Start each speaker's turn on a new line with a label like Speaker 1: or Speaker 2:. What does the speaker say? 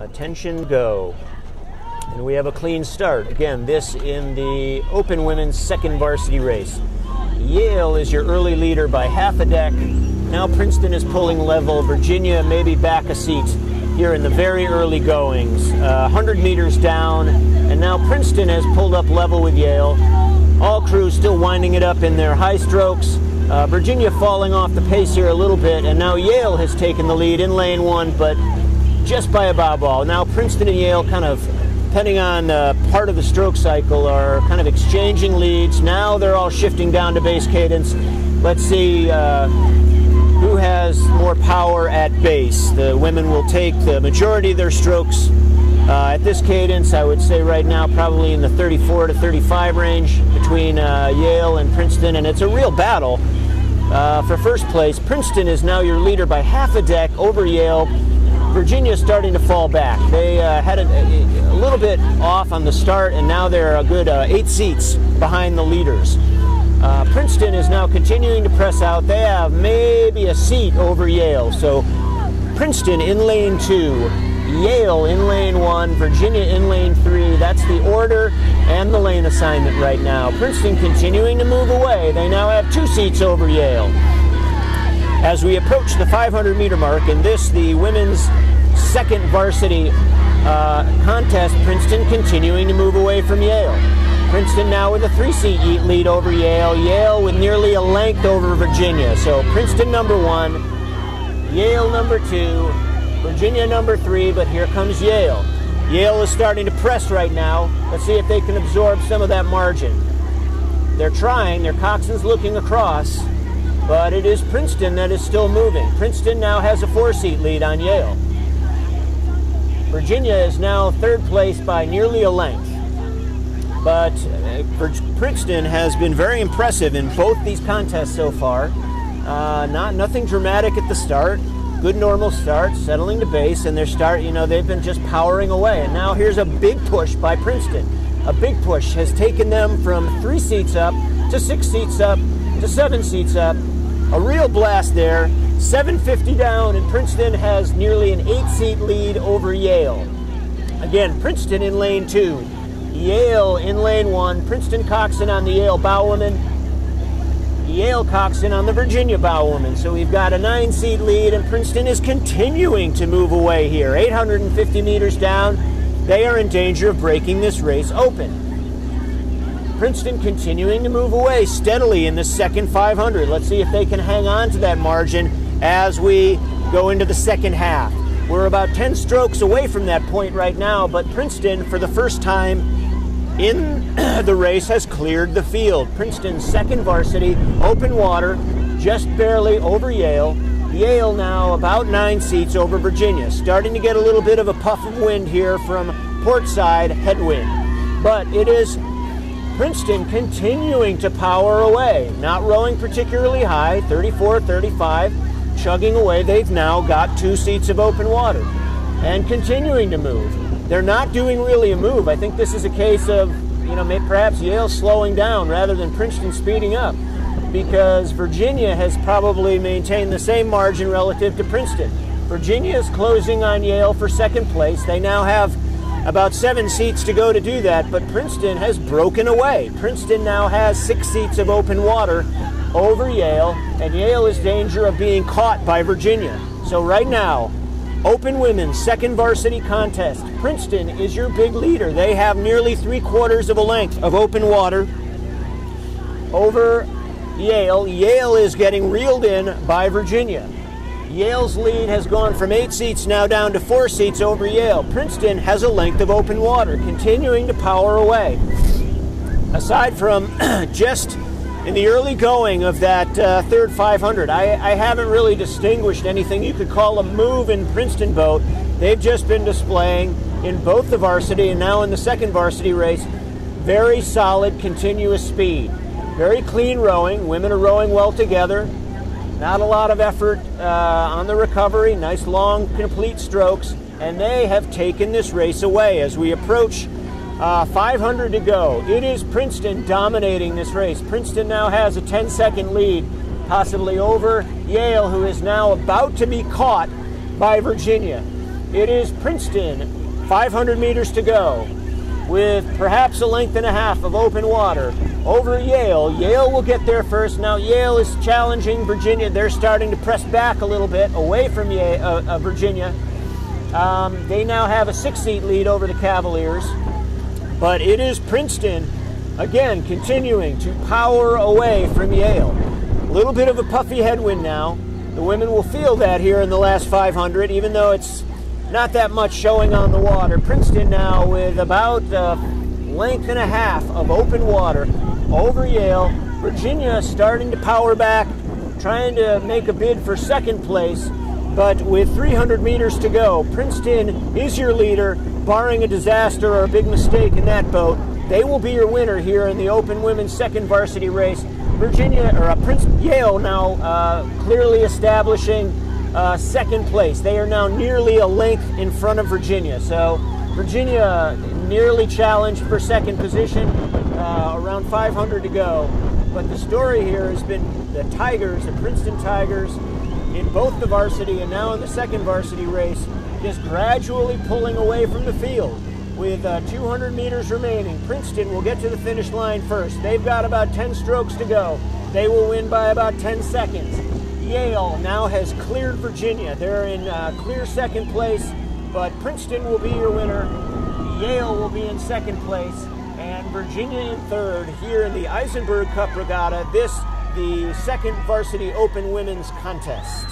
Speaker 1: Attention, go. And we have a clean start. Again, this in the open women's second varsity race. Yale is your early leader by half a deck. Now Princeton is pulling level. Virginia maybe back a seat here in the very early goings. 100 meters down, and now Princeton has pulled up level with Yale. All crews still winding it up in their high strokes. Virginia falling off the pace here a little bit, and now Yale has taken the lead in lane one, but just by a bob ball. Now Princeton and Yale, kind of depending on part of the stroke cycle, are kind of exchanging leads. Now they're all shifting down to base cadence. Let's see who has more power at base. The women will take the majority of their strokes at this cadence. I would say right now probably in the 34 to 35 range between Yale and Princeton, and it's a real battle for first place. Princeton is now your leader by half a deck over Yale. Virginia is starting to fall back. They had a little bit off on the start, and now they're a good 8 seats behind the leaders. Princeton is now continuing to press out. They have maybe a seat over Yale. So Princeton in lane 2, Yale in lane 1, Virginia in lane 3. That's the order and the lane assignment right now. Princeton continuing to move away. They now have 2 seats over Yale. As we approach the 500-meter mark, in this, the women's second varsity contest, Princeton continuing to move away from Yale. Princeton now with a 3-seat lead over Yale. Yale with nearly a length over Virginia. So Princeton number 1, Yale number 2, Virginia number 3, but here comes Yale. Yale is starting to press right now. Let's see if they can absorb some of that margin. They're trying. Their coxswain's looking across. But it is Princeton that is still moving. Princeton now has a 4-seat lead on Yale. Virginia is now third place by nearly a length. But Princeton has been very impressive in both these contests so far. Nothing dramatic at the start. Good normal start, settling to base, and they've been just powering away. And now here's a big push by Princeton. A big push has taken them from 3 seats up to 6 seats up to 7 seats up. A real blast there. 750 down, and Princeton has nearly an 8-seat lead over Yale. Again, Princeton in lane 2, Yale in lane 1. Princeton coxswain on the Yale bowwoman, Yale coxswain on the Virginia bowwoman. So we've got a 9-seat lead, and Princeton is continuing to move away here. 850 meters down, they are in danger of breaking this race open. Princeton continuing to move away steadily in the second 500. Let's see if they can hang on to that margin as we go into the second half. We're about 10 strokes away from that point right now, but Princeton, for the first time in the race, has cleared the field. Princeton's second varsity, open water, just barely over Yale. Yale now about 9 seats over Virginia. Starting to get a little bit of a puff of wind here from port side headwind. But it is Princeton continuing to power away, not rowing particularly high, 34, 35, chugging away. They've now got 2 seats of open water and continuing to move. They're not doing really a move. I think this is a case of, perhaps Yale slowing down rather than Princeton speeding up, because Virginia has probably maintained the same margin relative to Princeton. Virginia is closing on Yale for second place. They now have about 7 seats to go to do that, but Princeton has broken away. Princeton now has 6 seats of open water over Yale, and Yale is in danger of being caught by Virginia. So right now, open women's second varsity contest. Princeton is your big leader. They have nearly 3/4 of a length of open water over Yale. Yale is getting reeled in by Virginia. Yale's lead has gone from 8 seats now down to 4 seats over Yale. Princeton has a length of open water, continuing to power away. Aside from just in the early going of that third 500, I haven't really distinguished anything you could call a move in Princeton boat. They've just been displaying in both the varsity and now in the second varsity race very solid, continuous speed. Very clean rowing. Women are rowing well together. Not a lot of effort on the recovery. Nice long complete strokes, and they have taken this race away as we approach 500 to go. It is Princeton dominating this race. Princeton now has a 10-second lead, possibly over Yale, who is now about to be caught by Virginia. it is Princeton, 500 meters to go, with perhaps a length and a half of open water over Yale. Yale will get there first. Now Yale is challenging Virginia. They're starting to press back a little bit away from Virginia. They now have a 6-seat lead over the Cavaliers, but it is Princeton, again, continuing to power away from Yale. A little bit of a puffy headwind now. The women will feel that here in the last 500, even though it's not that much showing on the water. Princeton now with about a length and a half of open water over Yale. Virginia starting to power back, trying to make a bid for second place. But with 300 meters to go, Princeton is your leader, barring a disaster or a big mistake in that boat. They will be your winner here in the open women's second varsity race. Yale now clearly establishing second place. They are now nearly a length in front of Virginia. So Virginia nearly challenged for second position, around 500 to go. But the story here has been the Tigers, the Princeton Tigers, in both the varsity and now in the second varsity race, just gradually pulling away from the field. With 200 meters remaining, Princeton will get to the finish line first. They've got about 10 strokes to go. They will win by about 10 seconds. Yale now has cleared Virginia. They're in clear second place, but Princeton will be your winner. Yale will be in second place, and Virginia in third here in the Eisenberg Cup Regatta. The second varsity open women's contest.